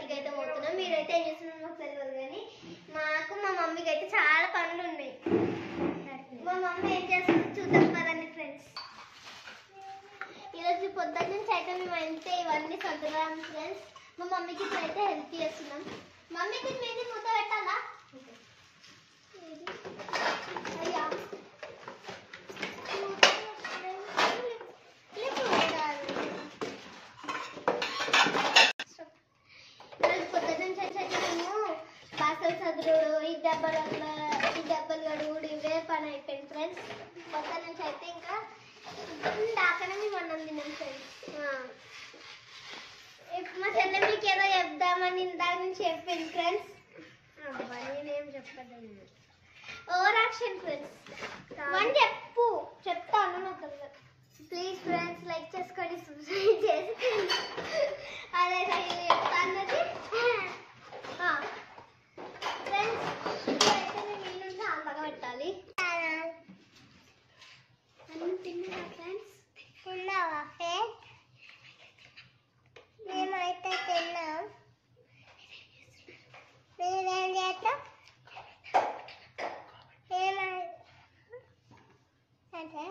బయటికి అయితే పోతున్నాం. మీరైతే ఏం చేస్తున్నాం మాకు తెలియదు, కానీ మాకు మా మమ్మీకి అయితే చాలా పనులు ఉన్నాయి. మా మమ్మీ ఏం చేస్తుంది చూద్దాం పదండి ఫ్రెండ్స్. ఈరోజు పొద్దున్న నుంచి అయితే మేము అయితే ఇవన్నీ సర్దురాం ఫ్రెండ్స్. మా మమ్మీకి ఇప్పుడైతే హెల్ప్ చేస్తున్నాం. మమ్మీకి మీది మూత పెట్టాలా? అయ్యా పొద్దున్న నుంచి అయితే మేము పాసలు సదురుడు, ఈ డబ్బలు గడుగుడు ఇవే పని అయిపోయింది ఫ్రెండ్స్. పొద్దున్న నుంచి అయితే ఇంకా దాకానే మేము అన్నం తిన్నాం ఫ్రెండ్స్. మా చెల్లె మీకు ఏదో చెప్దామని ఇందాక నుంచి చెప్పింది ఫ్రెండ్స్. నేనేం చెప్పదు, ఓవర్ యాక్షన్ ఫ్రెండ్స్. వన్ చెప్తాను నాకు ప్లీజ్ ఫ్రెండ్స్. లైక్ చేసుకోండి, సబ్స్క్రైబ్ చేసి అదే చెప్తా అన్నది ఫ్రెండ్స్. ఇప్పుడైతే మేము ఈ నుంచి అంతగా పెట్టాలి. తిన్నావా ఫ్రెండ్స్? తిన్నావా ఫ్రెండ్స్? మేమైతే తిన్నాం. మీరేం చేస్తాం? అంటే